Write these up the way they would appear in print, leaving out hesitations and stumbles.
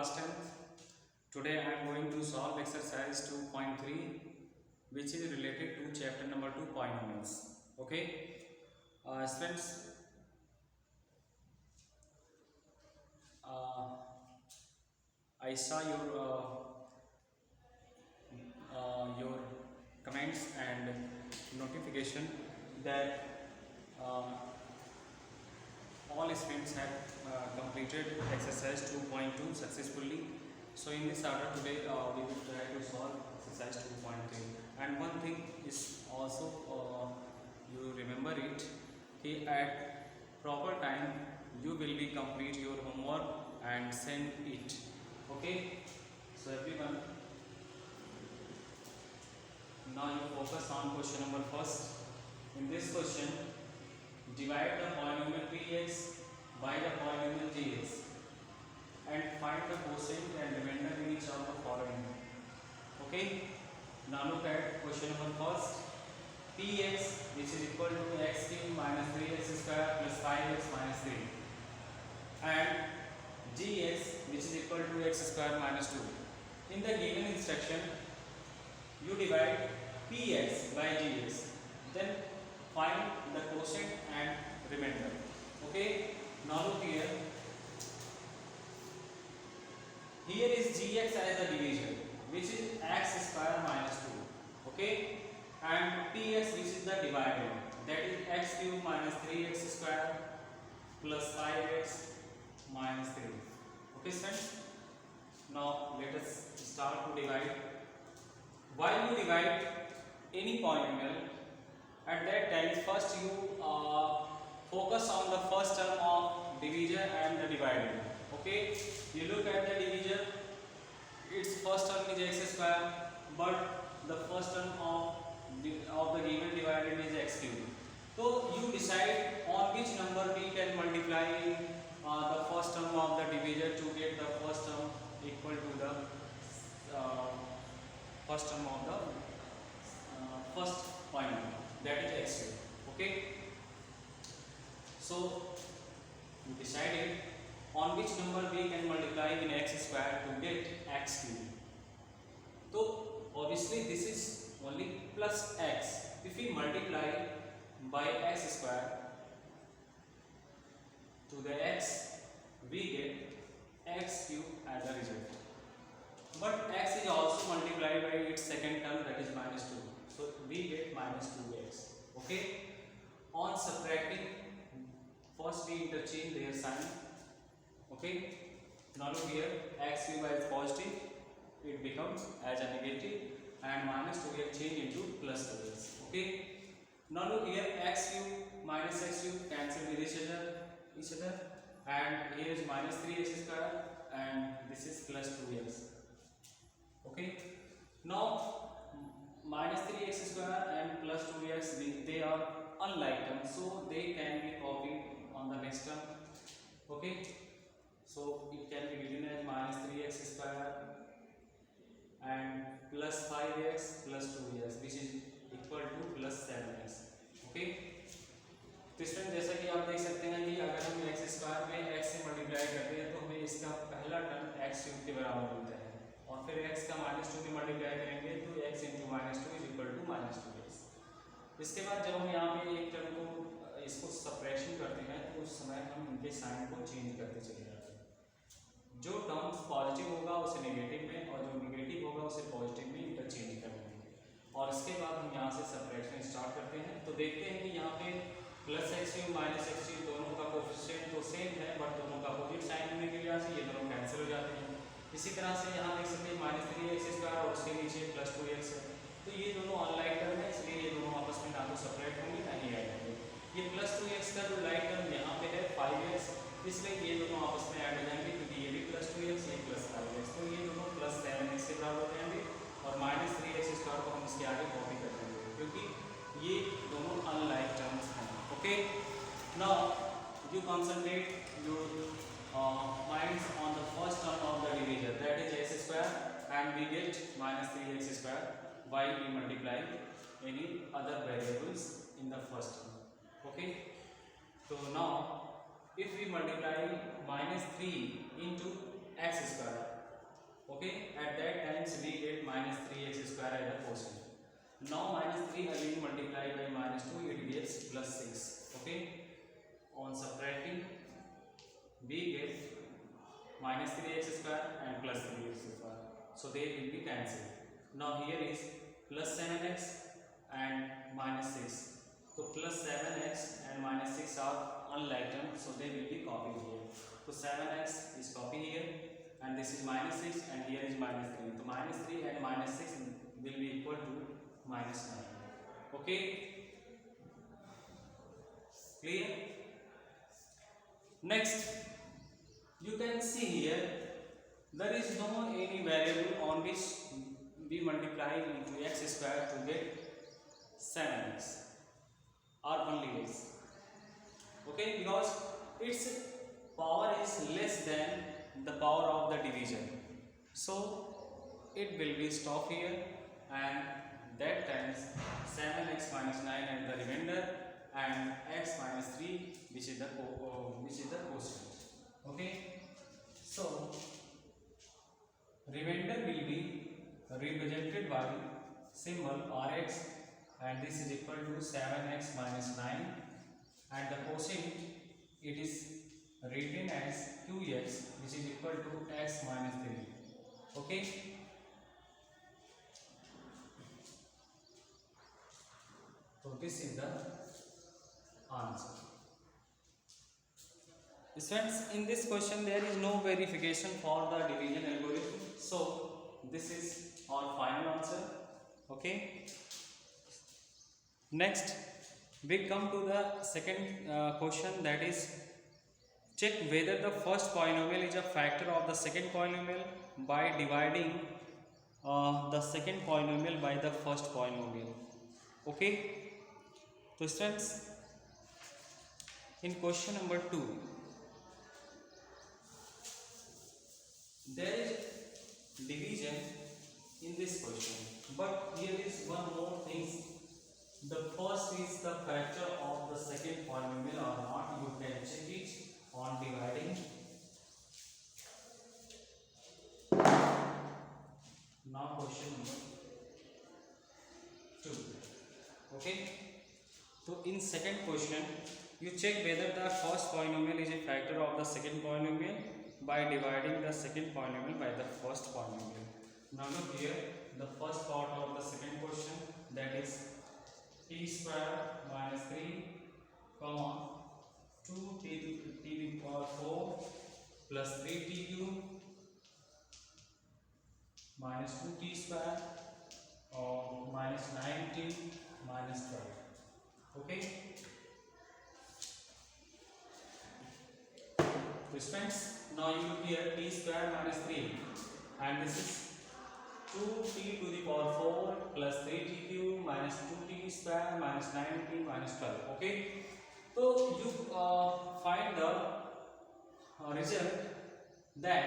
class 10th. Today I am going to solve exercise 2.3 which is related to chapter number 2 polynomials. Okay, students, uh, I saw your comments and notification that all students have completed exercise 2.2 successfully. So in this order today we will try to solve exercise 2.3, and one thing is also you remember it कि at proper time you will be complete your homework and send it. Okay, so everyone, now you focus on question number first. In this question, divide the polynomial px by the polynomial gx and find the quotient and remainder in each of the following. Okay, now look at question number first. Px, which is equal to x cube minus 3x square plus 5x minus 3, and gx, which is equal to x square minus 2. In the given instruction, you divide px by gx, then find the quotient and remainder. Okay, now look here. Here is gx as the divisor, which is x square minus 2. Okay, and px, which is the dividend, that is x cube minus 3x square plus 5x minus 3. Okay, friends. Now let us start to divide. While you divide any polynomial, at that time first you focus on the first term of divisor and the dividend. Okay, you look at the divisor, its first term is x square, but the first term of the given dividend is x cube. So you decide on which number we can multiply the first term of the divisor to get the first term equal to the first term of the first polynomial, that is x cube. Okay, so we decided on which number we can multiply in x square to get x cube. So obviously this is only plus x. If we multiply by x square to the x, we get x cube as a result. But x is also multiplied by its second term, that is minus 2. So we get minus 2x. Okay. On subtracting, first we interchange their sign. Okay. Now look here, x cube as positive, it becomes as a negative, and minus 2 get changed into plus 2x. Okay. Now look here, x cube minus x cube cancel with each other, and here is minus 3x square, and this is plus 2x. Okay, now minus 3x square and plus 2x, they are unlike terms, so they can be copied on the next term. Okay, so it can be written as minus 3x square and plus 5x plus 2x, which is equal to plus 7x. Okay, तो student जैसा कि आप देख सकते हैं कि अगर हम x स्क्वायर में x से मल्टीप्लाई करते हैं तो हमें इसका पहला टर्म x क्यूब के बराबर मिलता है, और फिर x का माइनस 2 के मल्टीप्लाई करेंगे तो x into minus 2 is equal to minus 2x. इसके बाद जब हम यहाँ पे एक टर्म को इसको सब्ट्रैक्शन करते हैं तो उस समय हम इनके साइन को चेंज करते चले जाते हैं. जो टर्म्स पॉजिटिव होगा उसे नेगेटिव में, और जो नेगेटिव होगा उसे पॉजिटिव में इंटरचेंज कर देंगे. और इसके बाद हम यहाँ से सब्ट्रैक्शन स्टार्ट करते हैं. तो देखते हैं कि यहाँ पे plus x cube minus x cube दोनों का कोफिशिएंट तो सेम है, बट दोनों का अपोजिट साइन होने की वजह से ये दोनों कैंसिल हो जाते हैं. इसी तरह से यहाँ देख सकते हैं माइनस 3x स्क्वायर और उसके नीचे प्लस 2x है, तो ये दोनों अनलाइक टर्म है, इसलिए ये दोनों आपस में ना तो सेपरेट होंगे ना ही ऐड होंगे. ये प्लस 2x का जो लाइक टर्म यहाँ पे है 5x, इसलिए ये दोनों आपस में ऐड हो जाएंगे, क्योंकि ये भी प्लस 2x ये प्लस 5x, तो ये दोनों प्लस 7x के बराबर हो जाएंगे, और माइनस 3x स्क्वायर को हम इसके आगे कॉपी कर देंगे, क्योंकि ये दोनों अनलाइक टर्म्स हैं. Okay, now you concentrate your minds on the first term of the divisor, that is x square, and we get minus 3x square while we multiply any other variables in the first term. Okay, so now if we multiply minus 3 into x square, Okay, at that times we get minus 3x square as a quotient. Now minus 3 again multiplied by minus 2, it gives plus 6. Okay, on subtracting we get minus 3x square and plus 3x square, so they will be cancelled. Now here is plus 7x and minus 6. So plus 7x and minus 6 are unlike terms, so they will be copied here. So 7x is copied here, and this is minus 6, and here is minus 3. So minus 3 and minus 6 will be equal to minus 9. Okay, clear? Next, you can see here there is no any variable on which we multiply into x square to get 7x or only x. Okay, because its power is less than the power of the division, so it will be stop here, and that times 7x minus 9 and the remainder, and x minus 3 which is the quotient. Okay, so remainder will be represented by symbol Rx, and this is equal to 7x minus 9, and the quotient it is written as qx, which is equal to x minus 3. Okay, so this is the answer. Students, in this question there is no verification for the division algorithm, so this is our final answer. Okay, next we come to the second question, that is check whether the first polynomial is a factor of the second polynomial by dividing the second polynomial by the first polynomial. Okay, so students, in question number 2 there is division in this question, but here is one more thing. The first is the factor of the second polynomial or not, you can check it on dividing. Now question number 2. Okay, so in second question you check whether the first polynomial is a factor of the second polynomial by dividing the second polynomial by the first polynomial. Now look here, the first part of the second question, that is t square minus 3 comma 2t to the power 4 plus 3t cube minus 2t square or minus 9t minus 12. Okay, so friends, now you look here, t square minus 3, and this is 2t to the power 4 plus 3t cube minus 2t square minus 9t minus 12. Okay, so you find the result that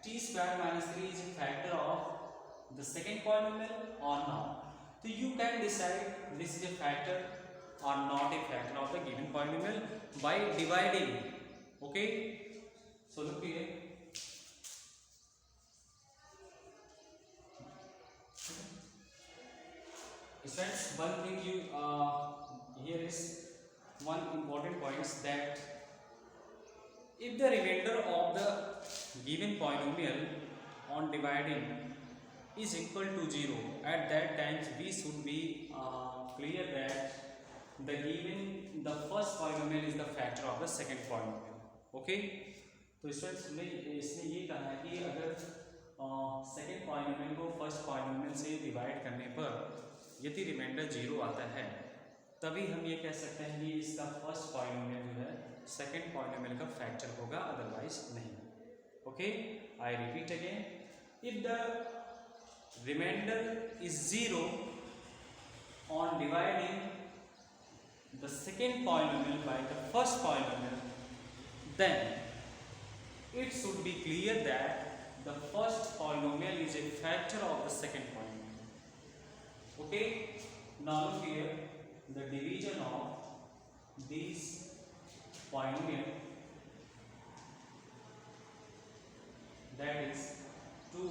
t square minus 3 is a factor of the second polynomial or not. So you can decide this is a factor or not a factor of the given polynomial by dividing. Okay, so look here, friends, one thing you here is one important point, that if the remainder of the given polynomial on dividing is equal to 0, at that time we should be clear that the first polynomial is the factor of the second polynomial. Okay, तो इसमें इसने ये कहा है कि अगर second polynomial को first polynomial से डिवाइड करने पर यदि रिमाइंडर 0 आता है, तभी हम ये कह सकते हैं कि इसका फर्स्ट पॉलिनोमियल जो है सेकेंड पॉलिनोमियल का फैक्टर होगा, अदरवाइज नहीं. Okay, I repeat again, if the remainder is 0 on dividing the second polynomial by the first polynomial, then it should be clear that the first polynomial is a factor of the second polynomial. Okay, now look here, the division of these polynomial, that is 2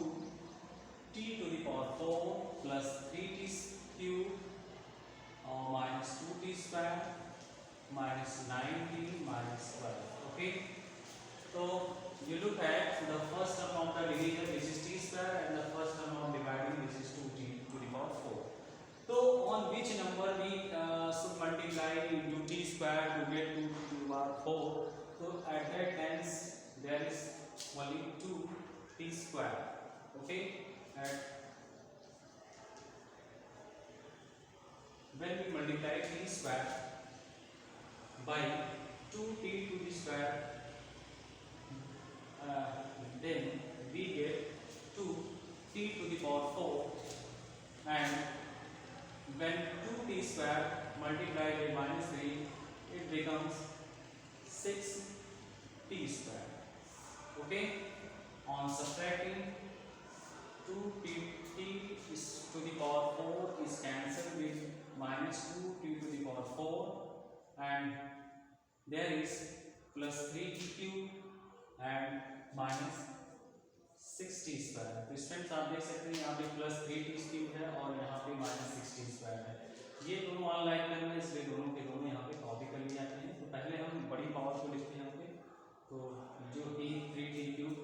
19 minus 12. Okay, so you look at the first term of the division, which is t square, and the first term of dividing, which is 2t to the power 4. So on which number we should multiply into t square to get 2 to the power 4? So at that times there is only 2 t square. Okay, at when we multiply t square by 2t to the square, then we get 2t to the power 4, and when 2t square multiplied by minus 3, it becomes 6t square. Okay, on subtracting, 2t is to the power 4 is cancelled with minus 2t to the power 4, and there is plus 3t cube and minus 6t square. तो students आप देख सकते हैं यहाँ पे plus 3t cube है और यहाँ पे माइनस 6t स्क्वायर है. ये दोनों ऑनलाइन करना है, इसलिए दोनों के दोनों यहाँ पे कॉपी कर लिए जाते हैं. तो पहले हम बड़ी पावर को लिखते हैं यहाँ पे, तो जो कि 3t क्यूब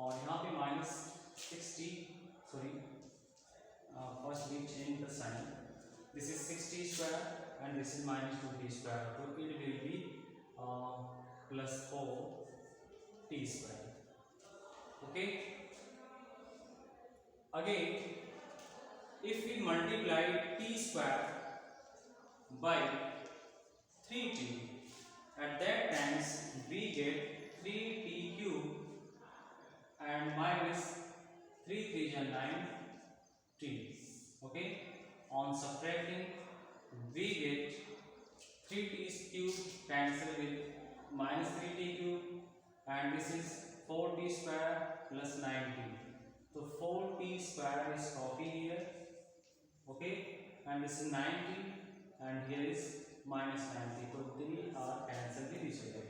और यहाँ पे minus 6t, sorry first we change the sign. This is 6t square and this is minus 2t square, so it will be plus 4t square. Okay, again if we multiply t square by 3t, at that times we get 3t cube and minus 3 3 is 9t. Okay, on subtracting, we get 3t cube cancelled with minus 3t cube, and this is 4t square plus 9t. So 4t square is copied here. Okay, and this is 9t, and here is minus 9t. So they are cancelled with each other,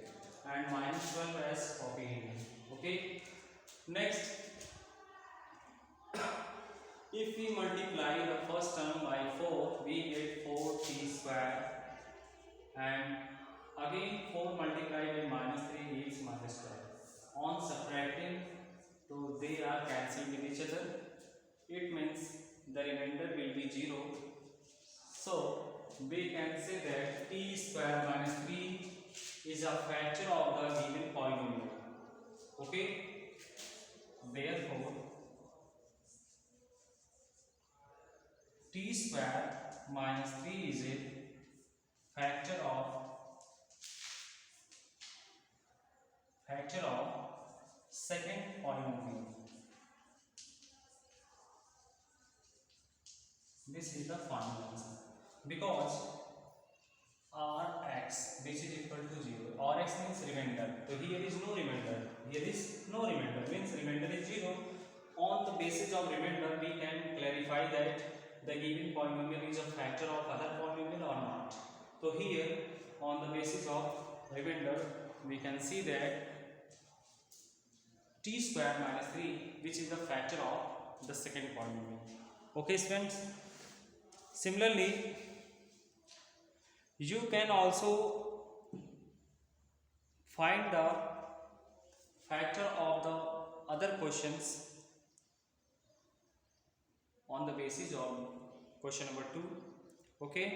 and minus 12 as copied here. Okay, next, if we multiply the first term by 4, we get 4t square, and again 4 multiplied by minus 3 gives minus 12. On subtracting, so they are cancelled with each other. It means the remainder will be 0. So we can say that t square minus 3 is a factor of the given polynomial. Okay, therefore t square minus 3 is a factor of second polynomial. This is the final answer, because Rx which is equal to 0. Rx means remainder. So here is no remainder. Here is no remainder, means remainder is 0. On the basis of remainder, we can clarify that the given polynomial is a factor of other polynomial or not. So here, on the basis of remainder, we can see that t square minus 3, which is the factor of the second polynomial. Okay students, similarly you can also find the factor of the other questions on the basis of question number 2. Okay,